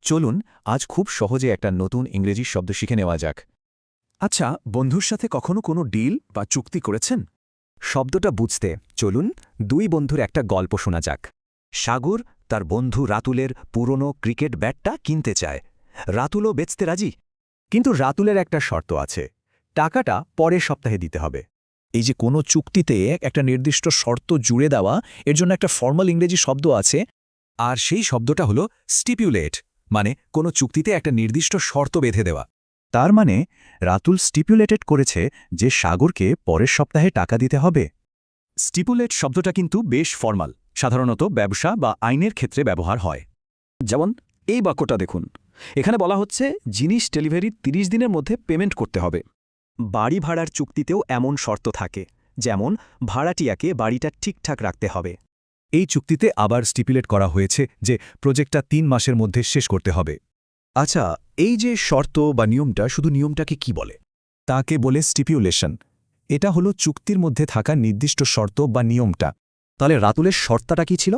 চলুন আজ খুব সহজে একটা নতুন ইংরেজি শব্দ শিখে নেওয়া যাক। আচ্ছা, বন্ধুর সাথে কখনো কোনো ডিল বা চুক্তি করেছেন? শব্দটা বুঝতে চলুন দুই বন্ধুর একটা গল্প শোনা যাক। সাগর তার বন্ধু রাতুলের পুরনো ক্রিকেট ব্যাটটা কিনতে চায়। রাতুলও বেচতে রাজি, কিন্তু রাতুলের একটা শর্ত আছে, টাকাটা পরের সপ্তাহে দিতে হবে। এই যে কোনো চুক্তিতে একটা নির্দিষ্ট শর্ত জুড়ে দেওয়া, এর জন্য একটা ফর্মাল ইংরেজি শব্দ আছে, আর সেই শব্দটা হলো স্টিপুলেট, মানে কোনো চুক্তিতে একটা নির্দিষ্ট শর্ত বেঁধে দেওয়া। তার মানে রাতুল স্টিপুলেটেড করেছে যে সাগরকে পরের সপ্তাহে টাকা দিতে হবে। স্টিপুলেট শব্দটা কিন্তু বেশ ফর্মাল, সাধারণত ব্যবসা বা আইনের ক্ষেত্রে ব্যবহার হয়। যেমন এই বাক্যটা দেখুন, এখানে বলা হচ্ছে জিনিস ডেলিভারির ৩০ দিনের মধ্যে পেমেন্ট করতে হবে। বাড়ি ভাড়ার চুক্তিতেও এমন শর্ত থাকে, যেমন ভাড়াটিয়াকে বাড়িটা ঠিকঠাক রাখতে হবে। এই চুক্তিতে আবার স্টিপুলেট করা হয়েছে যে প্রজেক্টটা ৩ মাসের মধ্যে শেষ করতে হবে। আচ্ছা, এই যে শর্ত বা নিয়মটা, শুধু নিয়মটাকে কি বলে? তাকে বলে স্টিপুলেশন। এটা হলো চুক্তির মধ্যে থাকা নির্দিষ্ট শর্ত বা নিয়মটা। তাহলে রাতুলের শর্তটা কি ছিল?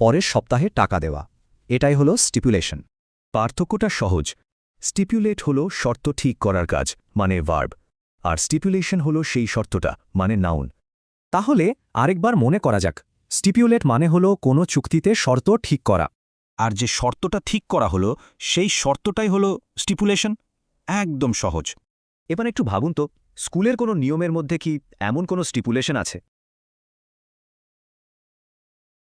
পরের সপ্তাহে টাকা দেওয়া। এটাই হলো স্টিপুলেশন। পার্থক্যটা সহজ। স্টিপুলেট হলো শর্ত ঠিক করার কাজ, মানে ভার্ব, আর স্টিপুলেশন হলো সেই শর্তটা, মানে নাউন। তাহলে আরেকবার মনে করা যাক। স্টিপুলেট মানে হলো কোনো চুক্তিতে শর্ত ঠিক করা। আর যে শর্তটা ঠিক করা হলো সেই শর্তটাই হলো স্টিপুলেশন। একদম সহজ। এবার একটু ভাবুন তো, স্কুলের কোনো নিয়মের মধ্যে কি এমন কোনো স্টিপুলেশন আছে